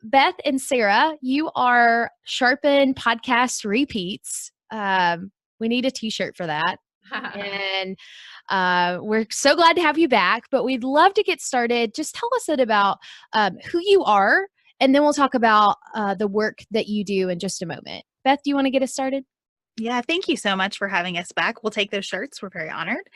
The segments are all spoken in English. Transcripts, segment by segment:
Beth and Sarah, you are Sharpen Podcast Repeats. We need a t-shirt for that. And we're so glad to have you back, but we'd love to get started. Just tell us a bit about who you are, and then we'll talk about the work that you do in just a moment. Beth, do you want to get us started? Yeah, thank you so much for having us back. We'll take those shirts. We're very honored.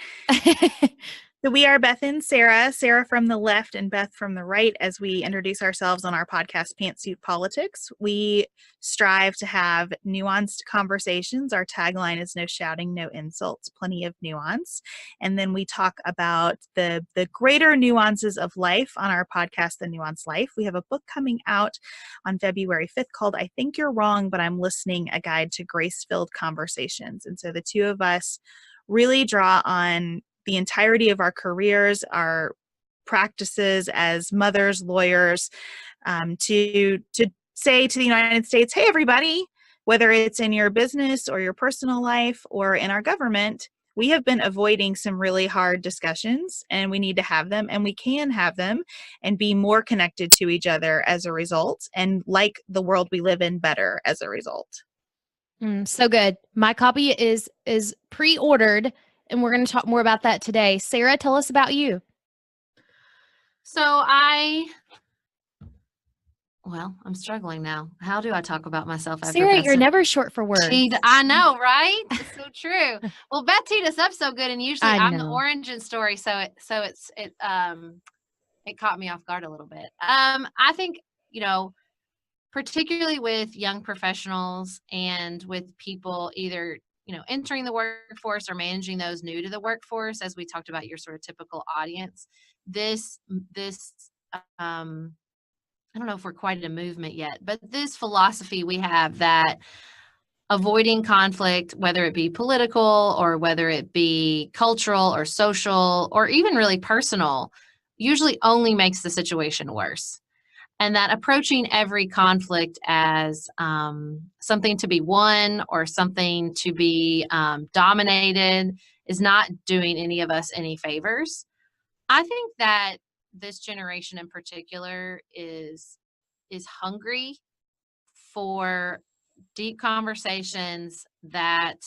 So we are Beth and Sarah from the left and Beth from the right, as we introduce ourselves on our podcast, Pantsuit Politics. We strive to have nuanced conversations. Our tagline is no shouting, no insults, plenty of nuance. And then we talk about the greater nuances of life on our podcast, The Nuanced Life. We have a book coming out on February 5th called I Think You're Wrong, But I'm Listening, a guide to GraceFilled Conversations. And so the two of us really draw on the entirety of our careers, our practices as mothers, lawyers, to say to the United States, hey, everybody, whether it's in your business or your personal life or in our government, we have been avoiding some really hard discussions, and we need to have them, and we can have them and be more connected to each other as a result, and like the world we live in better as a result. So good. My copy is pre-ordered, and we're going to talk more about that today. Sarah, tell us about you. So I'm struggling now. How do I talk about myself? After Sarah, you're never short for words. I know, right? It's so true. Well, Beth teed us up so good, and usually I'm the origin story, so it caught me off guard a little bit. I think, particularly with young professionals and with people either entering the workforce or managing those new to the workforce, as we talked about your sort of typical audience, this I don't know if we're quite at a movement yet, but this philosophy we have that avoiding conflict, whether it be political or whether it be cultural or social or even really personal, usually only makes the situation worse. And that approaching every conflict as something to be won or something to be dominated is not doing any of us any favors. I think that this generation in particular is hungry for deep conversations that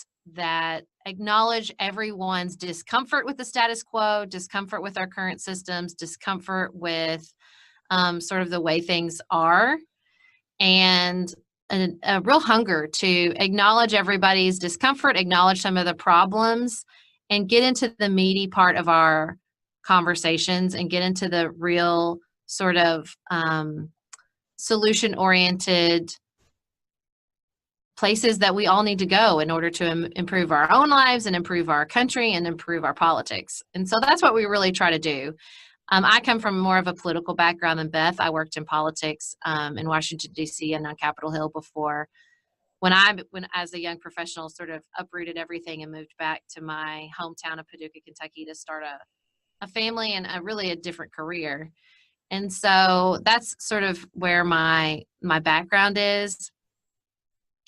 acknowledge everyone's discomfort with the status quo, discomfort with our current systems, discomfort with sort of the way things are, and a real hunger to acknowledge everybody's discomfort, acknowledge some of the problems, and get into the meaty part of our conversations and get into the real sort of solution-oriented places that we all need to go in order to improve our own lives and improve our country and improve our politics. And so that's what we really try to do. I come from more of a political background than Beth. I worked in politics in Washington, D.C. and on Capitol Hill before. When as a young professional, sort of uprooted everything and moved back to my hometown of Paducah, Kentucky to start a family and a different career. And so that's sort of where my background is.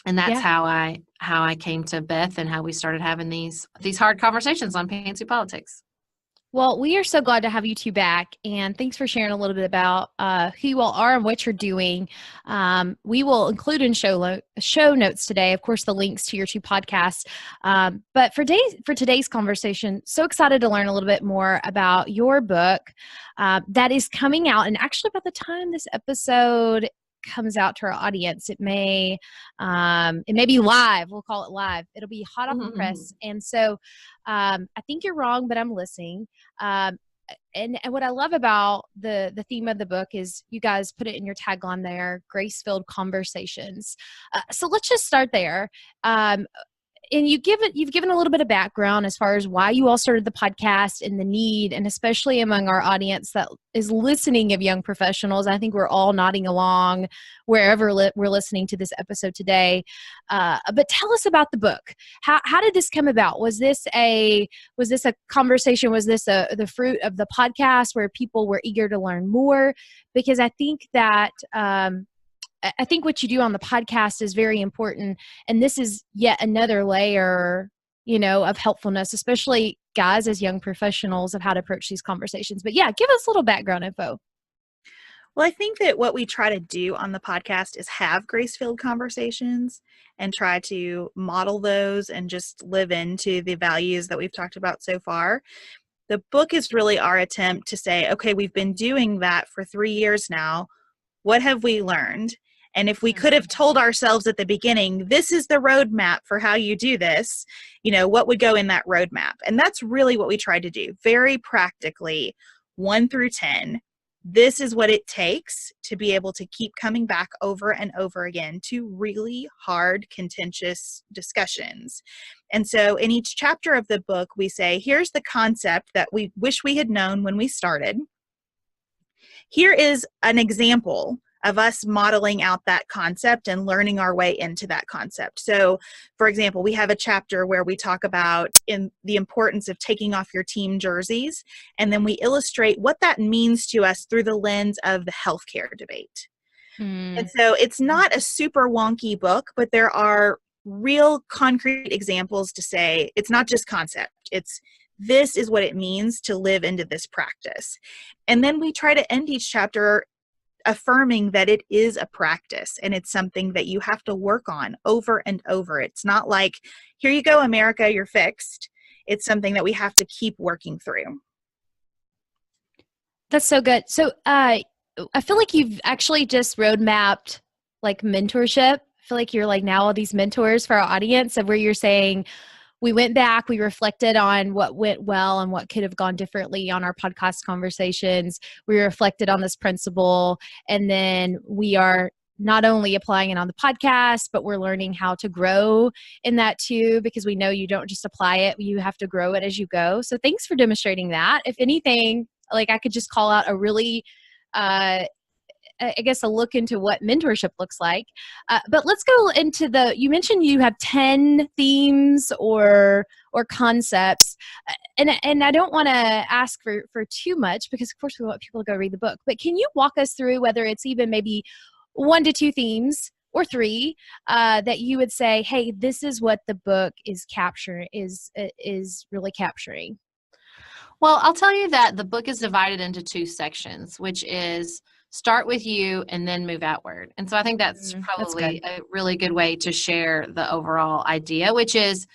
And that's how I came to Beth and how we started having these hard conversations on Pantsuit Politics. Well, we are so glad to have you two back, and thanks for sharing a little bit about who you all are and what you're doing. We will include in show notes today, of course, the links to your two podcasts. But for today's conversation, so excited to learn a little bit more about your book that is coming out. And actually, by the time this episode comes out to our audience, it may be live. We'll call it live. It'll be hot off the press. And so I think you're wrong, but I'm listening. And what I love about the theme of the book is you guys put it in your tagline there, GraceFilled Conversations. So let's just start there. And you've given a little bit of background as far as why you all started the podcast and the need, and especially among our audience that is listening of young professionals. I think we're all nodding along wherever we're listening to this episode today. But tell us about the book. How did this come about? Was this a conversation? Was this the fruit of the podcast where people were eager to learn more? Because I think that I think what you do on the podcast is very important. And this is yet another layer, of helpfulness, especially guys as young professionals, of how to approach these conversations. But yeah, give us a little background info. Well, I think that what we try to do on the podcast is have grace-filled conversations and try to model those and just live into the values that we've talked about so far. The book is really our attempt to say, okay, we've been doing that for 3 years now. What have we learned? And if we could have told ourselves at the beginning, this is the roadmap for how you do this, what would go in that roadmap? And that's really what we tried to do. Very practically, 1 through 10. This is what it takes to be able to keep coming back over and over again to really hard, contentious discussions. And so in each chapter of the book, we say, here's the concept that we wish we had known when we started. Here is an example of us modeling out that concept and learning our way into that concept. So, for example, we have a chapter where we talk about the importance of taking off your team jerseys, and then we illustrate what that means to us through the lens of the healthcare debate. And so it's not a super wonky book, but there are real concrete examples to say it's not just concept. This is what it means to live into this practice. And then we try to end each chapter affirming that it is a practice and it's something that you have to work on over and over. It's not like, here you go, America, you're fixed. It's something that we have to keep working through. That's so good. So I feel like you've actually just roadmapped like mentorship. I feel like you're like now all these mentors for our audience of where you're saying, we went back, we reflected on what went well and what could have gone differently on our podcast conversations. We reflected on this principle, and then we are not only applying it on the podcast, but we're learning how to grow in that too, because we know you don't just apply it, you have to grow it as you go. So thanks for demonstrating that. If anything, like I could just call out a really I guess a look into what mentorship looks like. But let's go into you mentioned you have 10 themes or concepts. And I don't want to ask for too much because of course we want people to go read the book. But can you walk us through whether it's even maybe 1 to 2 themes or 3 that you would say, hey, this is what the book is really capturing? Well, I'll tell you that the book is divided into 2 sections, which is start with you and then move outward. And so I think that's probably a really good way to share the overall idea, which is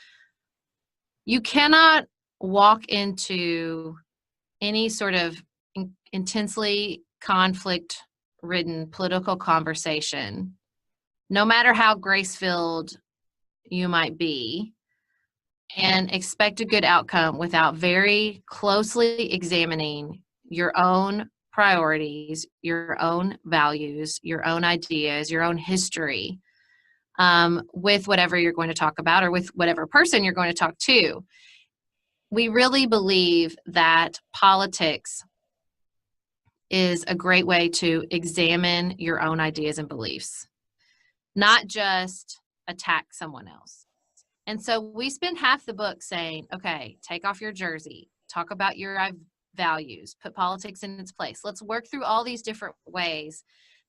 you cannot walk into any sort of intensely conflict-ridden political conversation, no matter how grace-filled you might be, and expect a good outcome without very closely examining your own priorities, your own values, your own ideas, your own history with whatever you're going to talk about or with whatever person you're going to talk to. We really believe that politics is a great way to examine your own ideas and beliefs, not just attack someone else. And so we spend half the book saying, okay, take off your jersey, talk about your values, put politics in its place. Let's work through all these different ways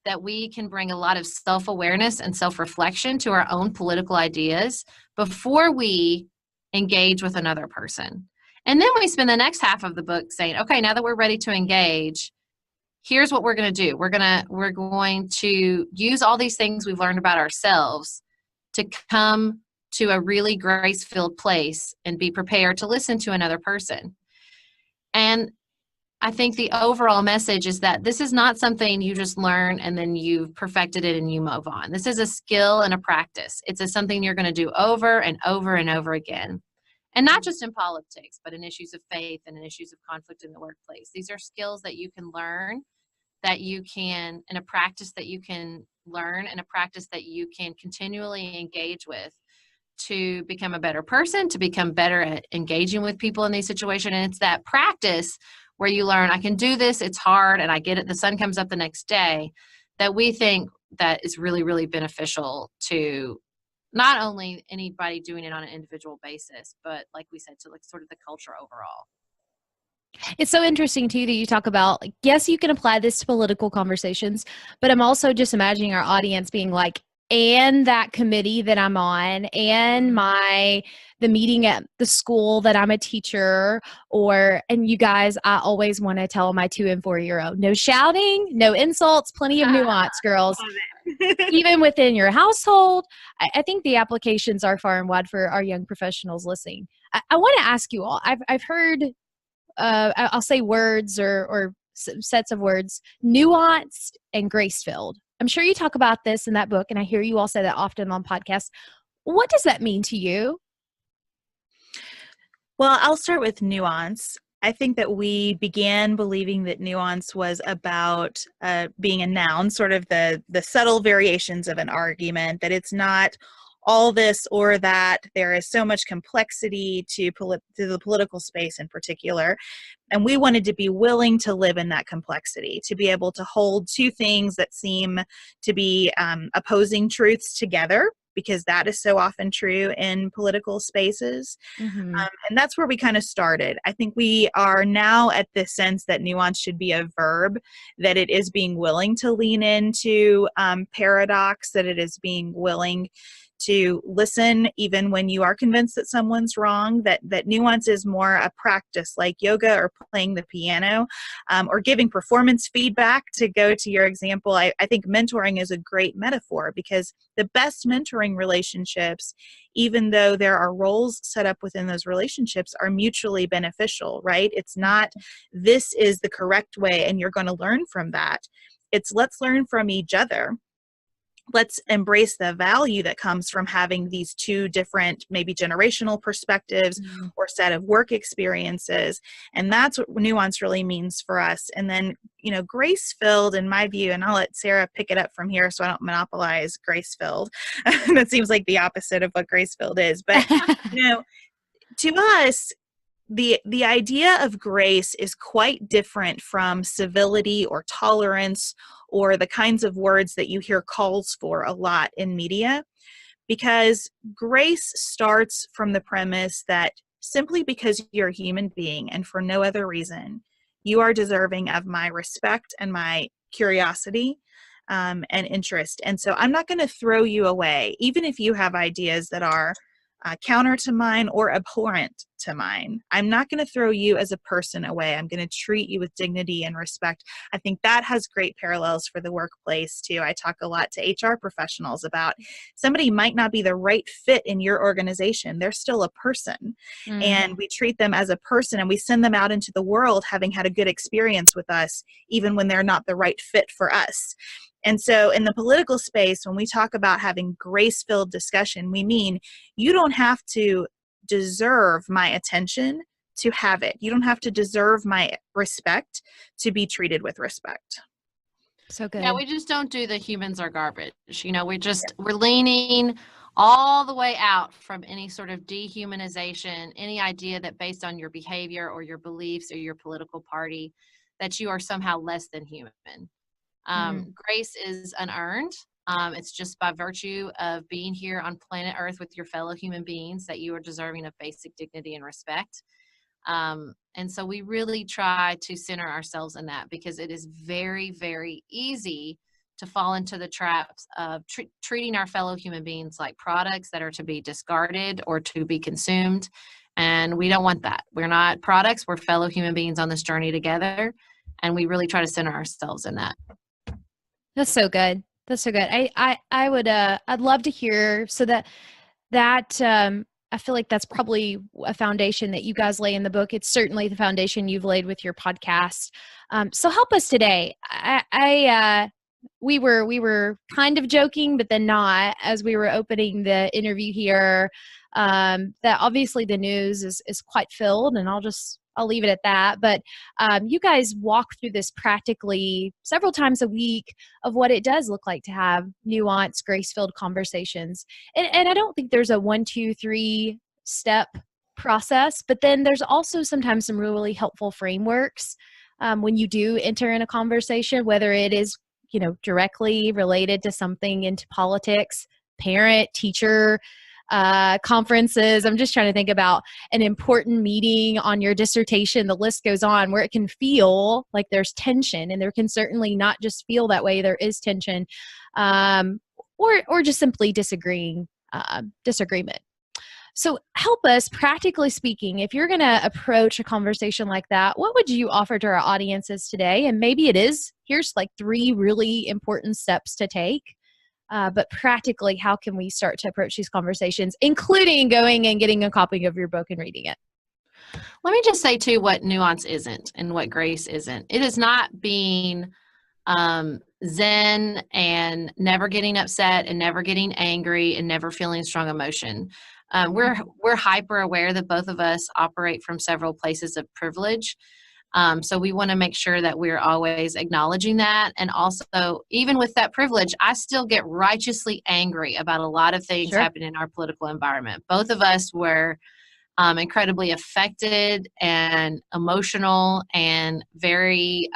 that we can bring a lot of self-awareness and self-reflection to our own political ideas before we engage with another person. And then we spend the next half of the book saying, okay, now that we're ready to engage, here's what we're going to do. We're going to use all these things we've learned about ourselves to come to a really grace-filled place and be prepared to listen to another person. And I think the overall message is that this is not something you just learn and then you've perfected it and you move on. This is a skill and a practice. It's something you're going to do over and over and over again. And not just in politics, but in issues of faith and in issues of conflict in the workplace. These are skills that you can learn, that you can, in a practice that you can learn, and a practice that you can continually engage with to become a better person, to become better at engaging with people in these situations. And it's that practice where you learn, I can do this, it's hard, and I get it, the sun comes up the next day, that we think that is really, really beneficial to not only anybody doing it on an individual basis, but like we said, to like sort of the culture overall. It's so interesting too that you talk about, yes, you can apply this to political conversations, but I'm also just imagining our audience being like, and that committee that I'm on and the meeting at the school that I'm a teacher, and you guys, I always want to tell my 2 and 4-year-old, no shouting, no insults, plenty of nuance, girls. Even within your household, I think the applications are far and wide for our young professionals listening. I want to ask you all, I've heard, I'll say words or sets of words, nuanced and grace-filled. I'm sure you talk about this in that book, and I hear you all say that often on podcasts. What does that mean to you? Well, I'll start with nuance. I think that we began believing that nuance was about being a noun, sort of the subtle variations of an argument, that it's not all this or that. There is so much complexity to the political space in particular. And we wanted to be willing to live in that complexity, to be able to hold 2 things that seem to be opposing truths together, because that is so often true in political spaces. Mm-hmm. And that's where we kind of started. I think we are now at this sense that nuance should be a verb, that it is being willing to lean into paradox, that it is being willing to listen even when you are convinced that someone's wrong, that nuance is more a practice like yoga or playing the piano, or giving performance feedback. To go to your example, I think mentoring is a great metaphor, because the best mentoring relationships, even though there are roles set up within those relationships, are mutually beneficial, right? It's not, this is the correct way and you're going to learn from that. It's, let's learn from each other. Let's embrace the value that comes from having these 2 different, maybe generational perspectives or set of work experiences. And that's what nuance really means for us. And then, grace-filled, in my view, and I'll let Sarah pick it up from here so I don't monopolize grace-filled. That seems like the opposite of what grace-filled is. But, to us, the idea of grace is quite different from civility or tolerance or the kinds of words that you hear calls for a lot in media, because grace starts from the premise that simply because you're a human being and for no other reason, you are deserving of my respect and my curiosity and interest. And so I'm not going to throw you away, even if you have ideas that are counter to mine or abhorrent to mine. I'm not going to throw you as a person away. I'm going to treat you with dignity and respect. I think that has great parallels for the workplace too. I talk a lot to HR professionals about somebody might not be the right fit in your organization. They're still a person, and we treat them as a person, and we send them out into the world having had a good experience with us, even when they're not the right fit for us. And so in the political space, when we talk about having grace-filled discussion, we mean you don't have to deserve my attention to have it. You don't have to deserve my respect to be treated with respect. So good. Yeah, we just don't do the humans are garbage. We're leaning all the way out from any sort of dehumanization, any idea that based on your behavior or your beliefs or your political party, that you are somehow less than human. Grace is unearned. It's just by virtue of being here on planet Earth with your fellow human beings that you are deserving of basic dignity and respect. And so we really try to center ourselves in that, because it is very, very easy to fall into the traps of treating our fellow human beings like products that are to be discarded or to be consumed. And we don't want that. We're not products. We're fellow human beings on this journey together. And we really try to center ourselves in that. That's so good. That's so good. I would, I'd love to hear, so that I feel like that's probably a foundation that you guys lay in the book. It's certainly the foundation you've laid with your podcast. So help us today. We were kind of joking, but then not, as we were opening the interview here, that obviously the news is quite filled, and I'll leave it at that. But you guys walk through this practically several times a week of what it does look like to have nuanced, grace-filled conversations. And I don't think there's a 1, 2, 3 step process, but then there's also sometimes some really helpful frameworks when you do enter in a conversation, whether it is, directly related to something into politics, parent, teacher, conferences. I'm just trying to think about an important meeting on your dissertation. The list goes on, where it can feel like there's tension, and there can certainly not just feel that way. There is tension. or just simply disagreement. So help us, practically speaking, if you're going to approach a conversation like that, what would you offer to our audiences today? And maybe here's like 3 really important steps to take. But practically, how can we start to approach these conversations, including going and getting a copy of your book and reading it? Let me just say, too, what Nuance isn't and what Grace isn't. It is not being zen and never getting upset and never getting angry and never feeling strong emotion. We're hyper aware that both of us operate from several places of privilege. So we want to make sure that we're always acknowledging that. And also, even with that privilege, I still get righteously angry about a lot of things happening in our political environment. Both of us were incredibly affected and emotional and very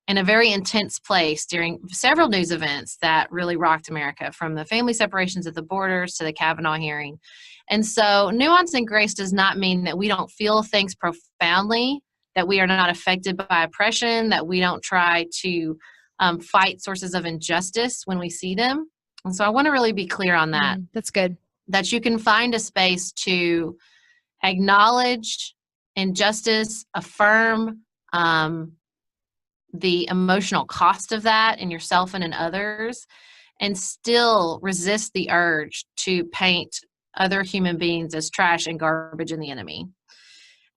in a very intense place during several news events that really rocked America, from the family separations at the borders to the Kavanaugh hearing. And so nuance and grace does not mean that we don't feel things profoundly, that we are not affected by oppression, that we don't try to fight sources of injustice when we see them. And so I want to really be clear on that. That's good. That you can find a space to acknowledge injustice, affirm the emotional cost of that in yourself and in others, and still resist the urge to paint other human beings as trash and garbage and the enemy.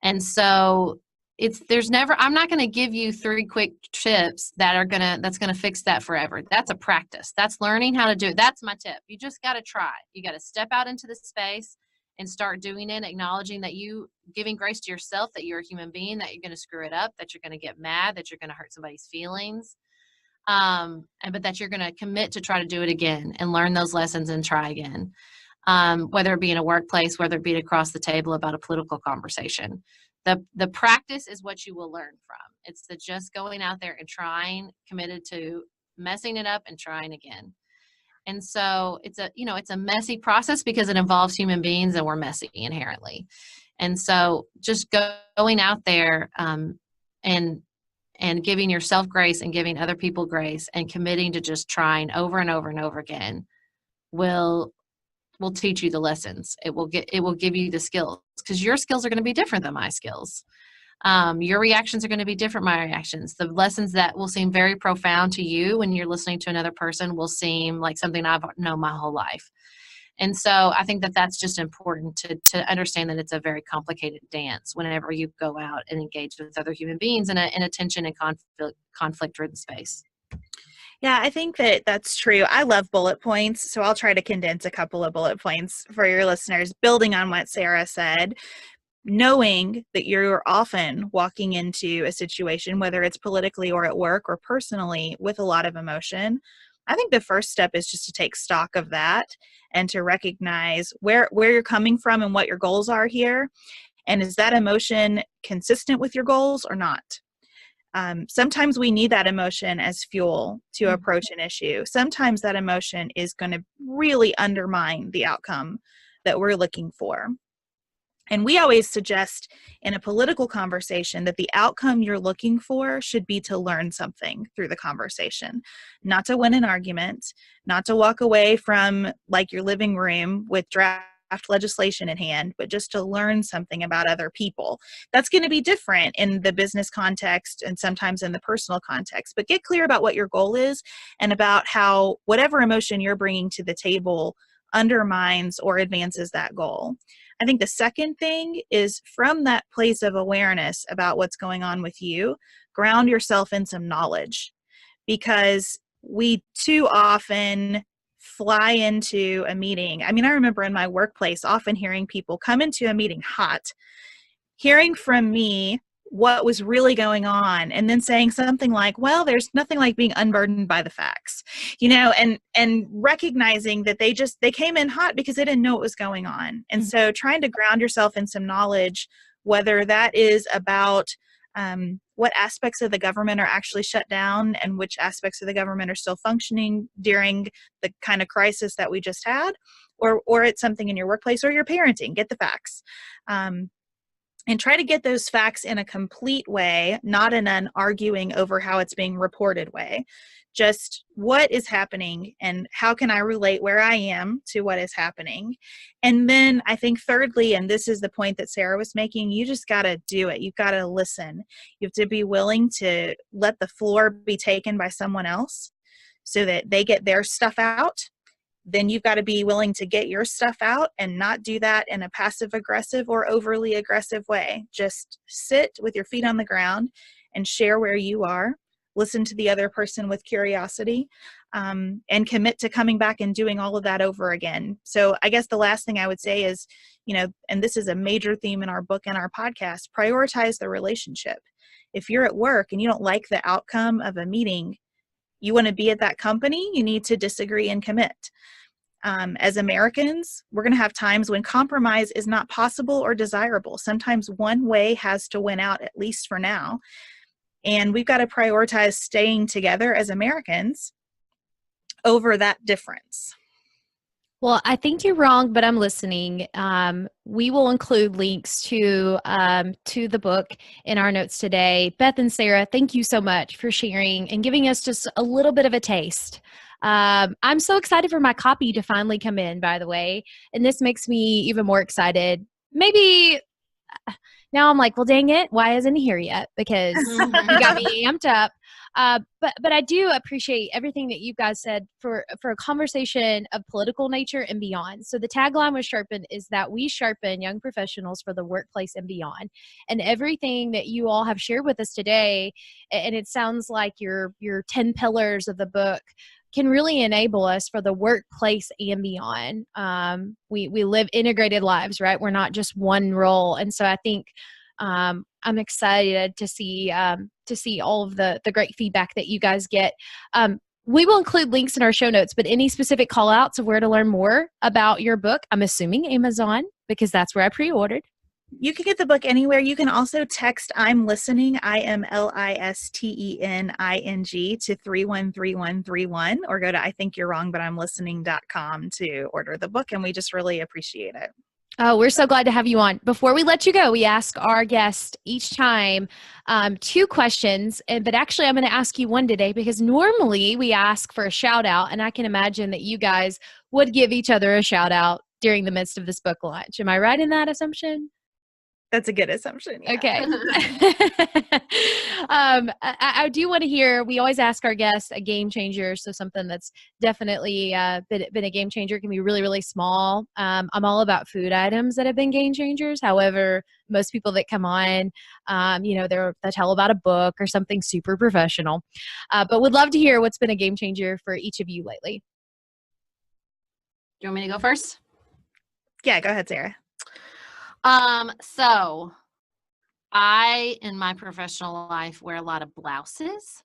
And so I'm not going to give you 3 quick tips that's going to fix that forever. That's a practice. That's learning how to do it. That's my tip. You just got to try. You got to step out into the space and start doing it, acknowledging that giving grace to yourself, that you're a human being, that you're going to screw it up, that you're going to get mad, that you're going to hurt somebody's feelings. But that you're going to commit to try to do it again and learn those lessons and try again. Whether it be in a workplace, whether it be across the table about a political conversation. The practice is what you will learn from. It's the just going out there and trying, committed to messing it up and trying again. And so it's a messy process because it involves human beings and we're messy inherently. And so just going out there and giving yourself grace and giving other people grace and committing to just trying over and over and over again will teach you the lessons. It will give you the skills, because your skills are going to be different than my skills. Your reactions are going to be different from my reactions. The lessons that will seem very profound to you when you're listening to another person will seem like something I've known my whole life. And so I think that that's just important to understand that it's a very complicated dance whenever you go out and engage with other human beings in a tension and conflict-ridden space. Yeah, I think that's true. I love bullet points, so I'll try to condense a couple of bullet points for your listeners, building on what Sarah said. Knowing that you're often walking into a situation, whether it's politically or at work or personally, with a lot of emotion, I think the first step is just to take stock of that and to recognize where you're coming from and what your goals are here. And is that emotion consistent with your goals or not? Sometimes we need that emotion as fuel to approach an issue. Sometimes that emotion is going to really undermine the outcome that we're looking for. And we always suggest in a political conversation that the outcome you're looking for should be to learn something through the conversation, not to win an argument, not to walk away from like your living room with draft legislation in hand, but just to learn something about other people. That's going to be different in the business context and sometimes in the personal context, but get clear about what your goal is and about how whatever emotion you're bringing to the table undermines or advances that goal. I think the second thing is, from that place of awareness about what's going on with you, ground yourself in some knowledge, because we too often fly into a meeting. I mean, I remember in my workplace often hearing people come into a meeting hot, hearing from me what was really going on, and then saying something like, well, there's nothing like being unburdened by the facts, and recognizing that they came in hot because they didn't know what was going on. And so trying to ground yourself in some knowledge, whether that is about what aspects of the government are actually shut down and which aspects of the government are still functioning during the kind of crisis that we just had, or it's something in your workplace or your parenting. Get the facts. and try to get those facts in a complete way, not in an arguing over how it's being reported way. Just what is happening and how can I relate where I am to what is happening. And then I think thirdly, and this is the point that Sarah was making, you just got to do it. You've got to listen. You have to be willing to let the floor be taken by someone else so that they get their stuff out. Then you've got to be willing to get your stuff out and not do that in a passive aggressive or overly aggressive way. Just sit with your feet on the ground and share where you are. Listen to the other person with curiosity, and commit to coming back and doing all of that over again. So I guess the last thing I would say is, and this is a major theme in our book and our podcast, prioritize the relationship. If you're at work and you don't like the outcome of a meeting, you want to be at that company, you need to disagree and commit. As Americans, we're going to have times when compromise is not possible or desirable. Sometimes one way has to win out, at least for now. And we've got to prioritize staying together as Americans over that difference. Well, I think you're wrong, but I'm listening. We will include links to the book in our notes today. Beth and Sarah, thank you so much for sharing and giving us just a little bit of a taste. I'm so excited for my copy to finally come in, by the way, and this makes me even more excited. Maybe now I'm like, well, dang it, why isn't he here yet? Because you got me amped up. But I do appreciate everything that you guys said for a conversation of political nature and beyond. So the tagline with Sharpen is that we sharpen young professionals for the workplace and beyond. And everything that you all have shared with us today, and it sounds like your 10 pillars of the book can really enable us for the workplace and beyond. We live integrated lives, right? We're not just one role. And so I think I'm excited to see all of the great feedback that you guys get. We will include links in our show notes, but any specific call outs of where to learn more about your book? I'm assuming Amazon, because that's where I pre-ordered. You can get the book anywhere. You can also text I'm listening, IMLISTENING to 313131, or go to ithinkyou'rewrongbutI'mlistening.com to order the book, and we just really appreciate it. Oh, we're so glad to have you on. Before we let you go, we ask our guests each time 2 questions, but actually I'm going to ask you one today because normally we ask for a shout out, and I can imagine that you guys would give each other a shout out during the midst of this book launch. Am I right in that assumption? That's a good assumption. Yeah. Okay. I do want to hear, we always ask our guests a game changer. So something that's definitely been a game changer. It can be really, really small. I'm all about food items that have been game changers. However, most people that come on, they tell about a book or something super professional. But would love to hear what's been a game changer for each of you lately. Do you want me to go first? Yeah, go ahead, Sarah. So I, in my professional life, wear a lot of blouses,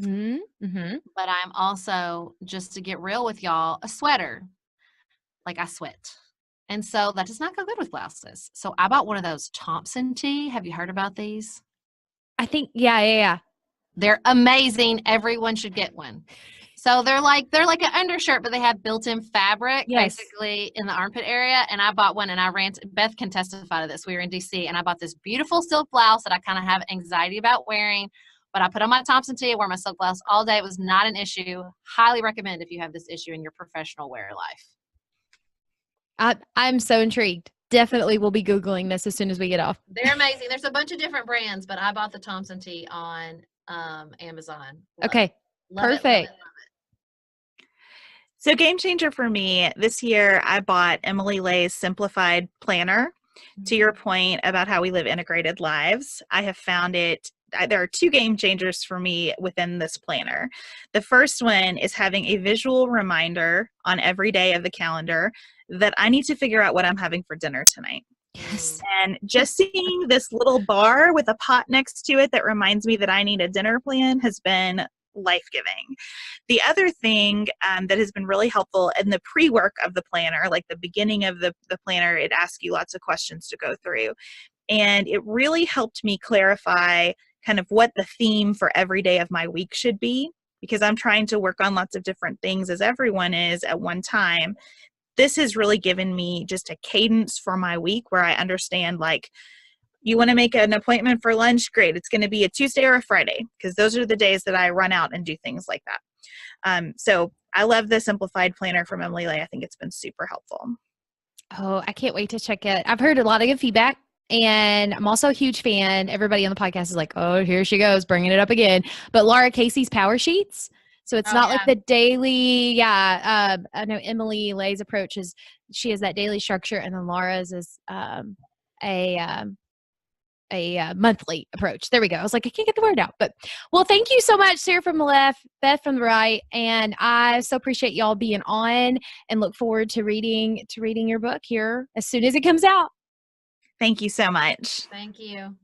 Mm-hmm. but I'm also, just to get real with y'all, a sweater. Like I sweat. And so that does not go good with blouses. So I bought one of those Thompson tee. Have you heard about these? I think, yeah. They're amazing. Everyone should get one. So they're like an undershirt, but they have built-in fabric basically in the armpit area. And I bought one, and I ran to, Beth can testify to this. We were in DC, and I bought this beautiful silk blouse that I kind of have anxiety about wearing, but I put on my Thompson tee, I wore my silk blouse all day. It was not an issue. Highly recommend if you have this issue in your professional wear life. I'm so intrigued. Definitely will be Googling this as soon as we get off. They're amazing. There's a bunch of different brands, but I bought the Thompson tee on Amazon. Okay. Perfect. Love it. So game changer for me this year, I bought Emily Lay's Simplified Planner. To your point about how we live integrated lives, I have found it. There are 2 game changers for me within this planner. The first one is having a visual reminder on every day of the calendar that I need to figure out what I'm having for dinner tonight. Yes. And just seeing this little bar with a pot next to it that reminds me that I need a dinner plan has been life-giving. The other thing that has been really helpful in the pre-work of the planner, like the beginning of the planner, it asks you lots of questions to go through. And it really helped me clarify kind of what the theme for every day of my week should be, because I'm trying to work on lots of different things as everyone is at one time. This has really given me just a cadence for my week where I understand, like, You want to make an appointment for lunch? Great. It's going to be a Tuesday or a Friday, because those are the days that I run out and do things like that. So I love the simplified planner from Emily Lay. I think it's been super helpful. Oh, I can't wait to check it. I've heard a lot of good feedback, and I'm also a huge fan. Everybody on the podcast is like, oh, here she goes, bringing it up again. But Laura Casey's Power Sheets. So it's not like the daily, I know Emily Lay's approach is she has that daily structure, and then Laura's is a monthly approach. There we go. I was like, I can't get the word out. But well, thank you so much, Sarah from the left, Beth from the right, and I so appreciate y'all being on, and look forward to reading your book here as soon as it comes out. Thank you so much. Thank you.